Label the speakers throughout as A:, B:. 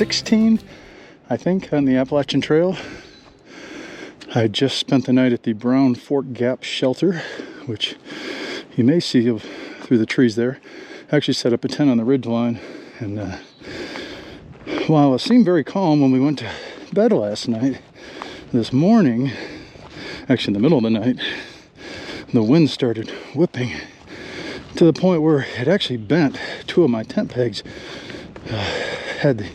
A: 16, I think, on the Appalachian Trail. I just spent the night at the Brown Fork Gap shelter, which you may see through the trees there. I actually set up a tent on the ridgeline, and while it seemed very calm when we went to bed last night, this morning, actually in the middle of the night, the wind started whipping to the point where it actually bent two of my tent pegs. Had the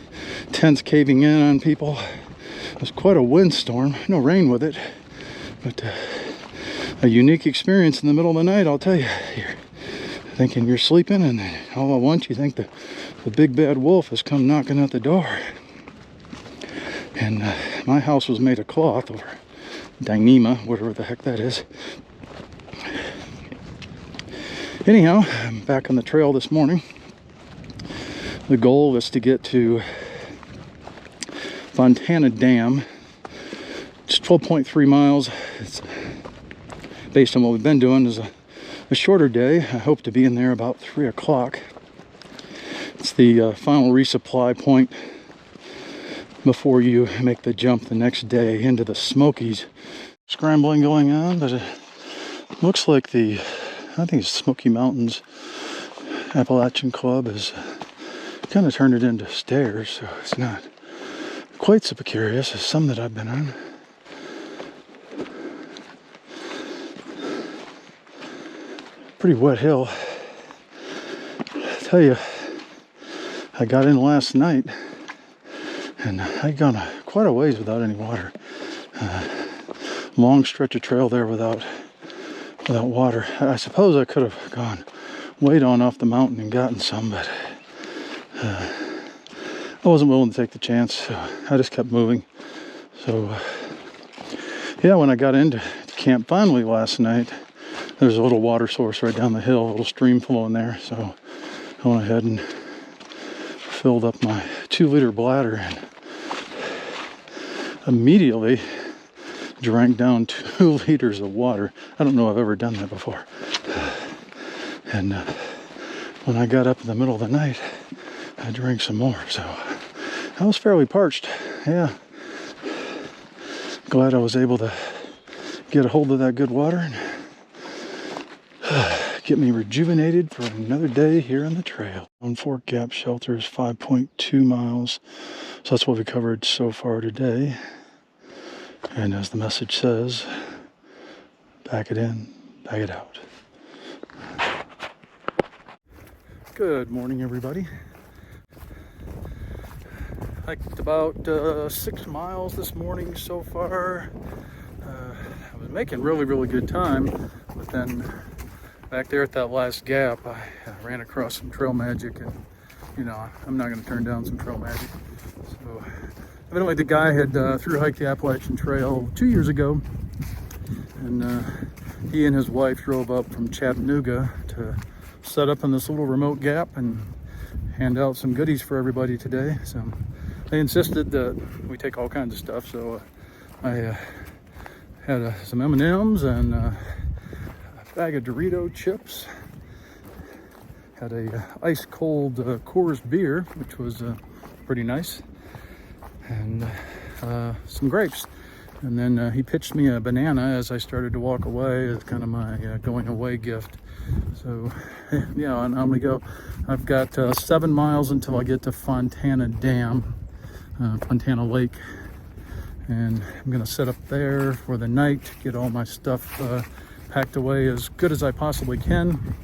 A: tents caving in on people. It was quite a windstorm, no rain with it, but a unique experience in the middle of the night, I'll tell you. You're thinking you're sleeping, and then all at once you think the big bad wolf has come knocking at the door. And my house was made of cloth, or Dyneema, whatever the heck that is. Anyhow, I'm back on the trail this morning. The goal was to get to Fontana Dam. It's 12.3 miles. It's, based on what we've been doing, is a shorter day. I hope to be in there about 3 o'clock. It's the final resupply point before you make the jump the next day into the Smokies. Scrambling going on, but it looks like I think it's Smoky Mountains Appalachian Club has kind of turned it into stairs, so it's not quite so precarious as some that I've been on. Pretty wet hill. I tell you, I got in last night and I'd gone quite a ways without any water. Long stretch of trail there without water. I suppose I could have gone way down off the mountain and gotten some, but I wasn't willing to take the chance, so I just kept moving. So yeah, when I got into camp finally last night, there's a little water source right down the hill, a little stream flowing there, so I went ahead and filled up my 2-liter bladder and immediately drank down 2 liters of water. I don't know if I've ever done that before. And when I got up in the middle of the night, I drank some more, so I was fairly parched. Yeah, glad I was able to get a hold of that good water and get me rejuvenated for another day here on the trail. Brown Fork Gap shelter is 5.2 miles, so that's what we covered so far today. And as the message says, pack it in, bag it out. Good morning, everybody. Hiked about 6 miles this morning so far. I was making really good time, but then back there at that last gap, I ran across some trail magic, and you know, I'm not going to turn down some trail magic. So evidently the guy had through hiked the Appalachian Trail 2 years ago, and he and his wife drove up from Chattanooga to set up in this little remote gap and hand out some goodies for everybody today. So they insisted that we take all kinds of stuff, so I had some M&Ms and a bag of Dorito chips, had a ice cold Coors beer, which was pretty nice, and some grapes. And then he pitched me a banana as I started to walk away as kind of my going away gift. So yeah, and I'm gonna go. I've got 7 miles until I get to Fontana Dam, Fontana Lake, and I'm gonna set up there for the night, get all my stuff packed away as good as I possibly can,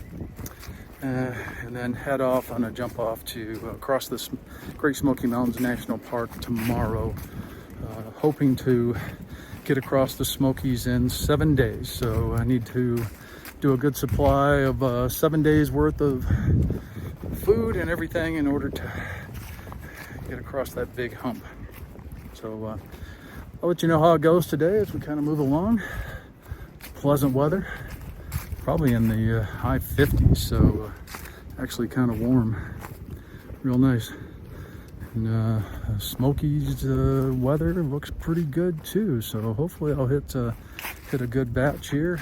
A: and then head off on a jump off to across this Great Smoky Mountains National Park tomorrow, hoping to get across the Smokies in 7 days. So I need to do a good supply of 7 days worth of food and everything in order to get across that big hump. So I'll let you know how it goes today as we kind of move along. Pleasant weather, probably in the high 50s, so actually kind of warm, real nice. And Smokies weather looks pretty good too, so hopefully I'll hit a good batch here.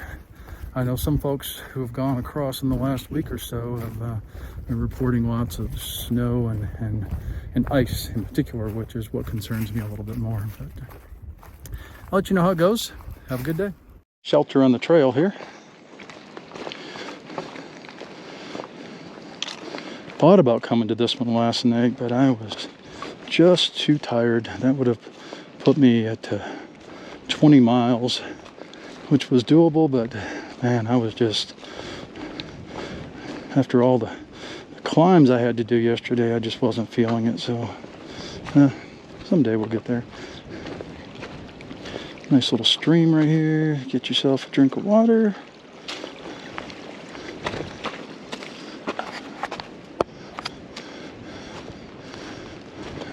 A: I know some folks who have gone across in the last week or so have They're reporting lots of snow and ice in particular, which is what concerns me a little bit more. But I'll let you know how it goes. Have a good day. Shelter on the trail here. Thought about coming to this one last night, but I was just too tired. That would have put me at 20 miles, which was doable, but man, I was just, after all the climbs I had to do yesterday, I just wasn't feeling it. So someday we'll get there. Nice little stream right here. Get yourself a drink of water.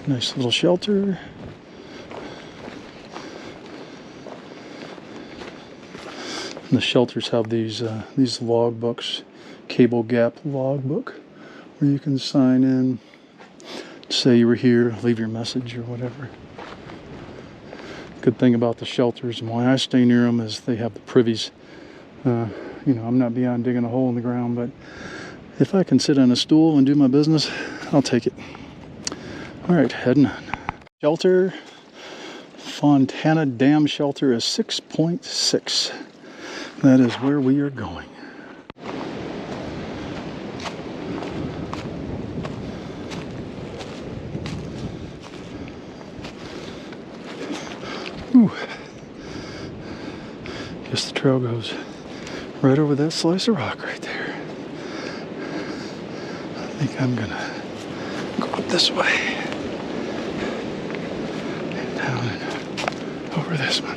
A: Nice little shelter. And the shelters have these log books, cable gap log book, where you can sign in, say you were here, leave your message or whatever. Good thing about the shelters and why I stay near them is they have the privies. You know, I'm not beyond digging a hole in the ground, but if I can sit on a stool and do my business, I'll take it. All right, heading on. Shelter, Fontana Dam Shelter is 6.6. That is where we are going. Ooh. Guess the trail goes right over that slice of rock right there. I think I'm gonna go up this way and down and over this one.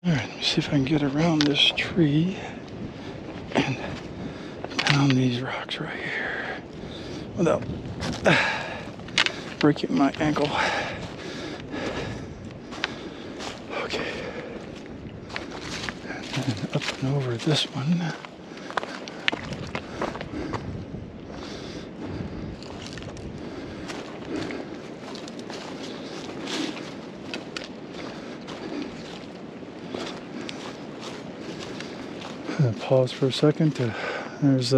A: All right, let me see if I can get around this tree and down these rocks right here without breaking my ankle. Okay, and then up and over this one. Pause for a second. There's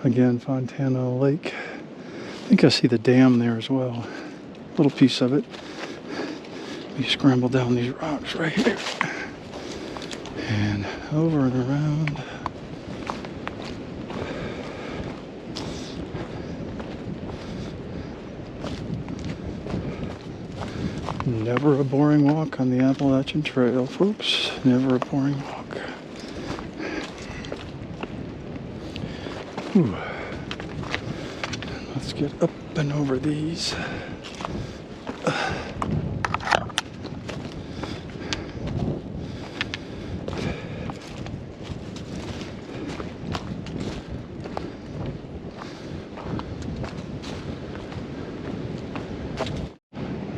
A: again Fontana Lake. I think I see the dam there as well. A little piece of it. We scramble down these rocks right here and over and around. Never a boring walk on the Appalachian Trail, folks. Never a boring walk. Ooh. Let's get up and over these.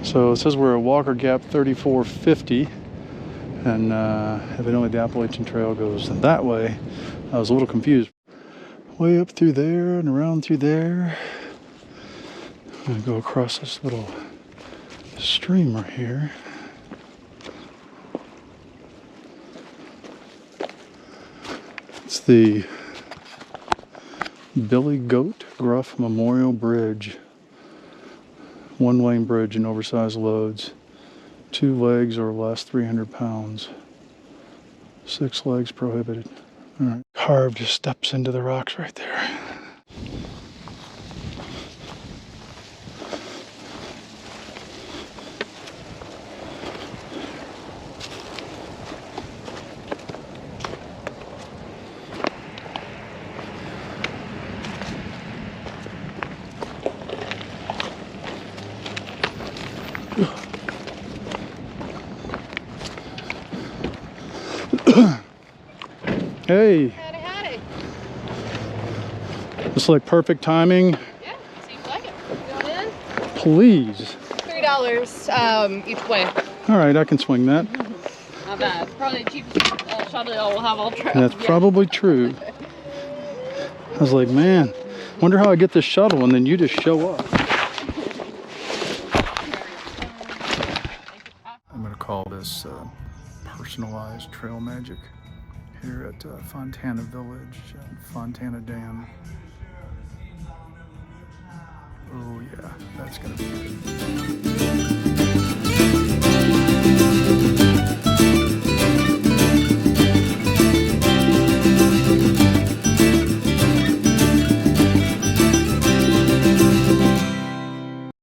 A: So it says we're at Walker Gap 3450, and evidently the Appalachian Trail goes that way. I was a little confused. Way up through there and around through there. I'm gonna go across this little stream right here. It's the Billy Goat Gruff Memorial Bridge. One-lane bridge and oversized loads. 2 legs or less, 300 pounds. 6 legs prohibited. All right. Carved steps into the rocks right there. Hey. Howdy. Just like perfect timing.
B: Yeah, seems like it. Going in?
A: Please.
B: $3 each way.
A: All right, I can swing that.
B: Not bad. Probably the cheapest shuttle I'll have all trail.
A: That's probably true. I was like, man, wonder how I get this shuttle, and then you just show up. I'm gonna call this personalized trail magic here at Fontana Village and Fontana Dam. Oh yeah, that's gonna be good.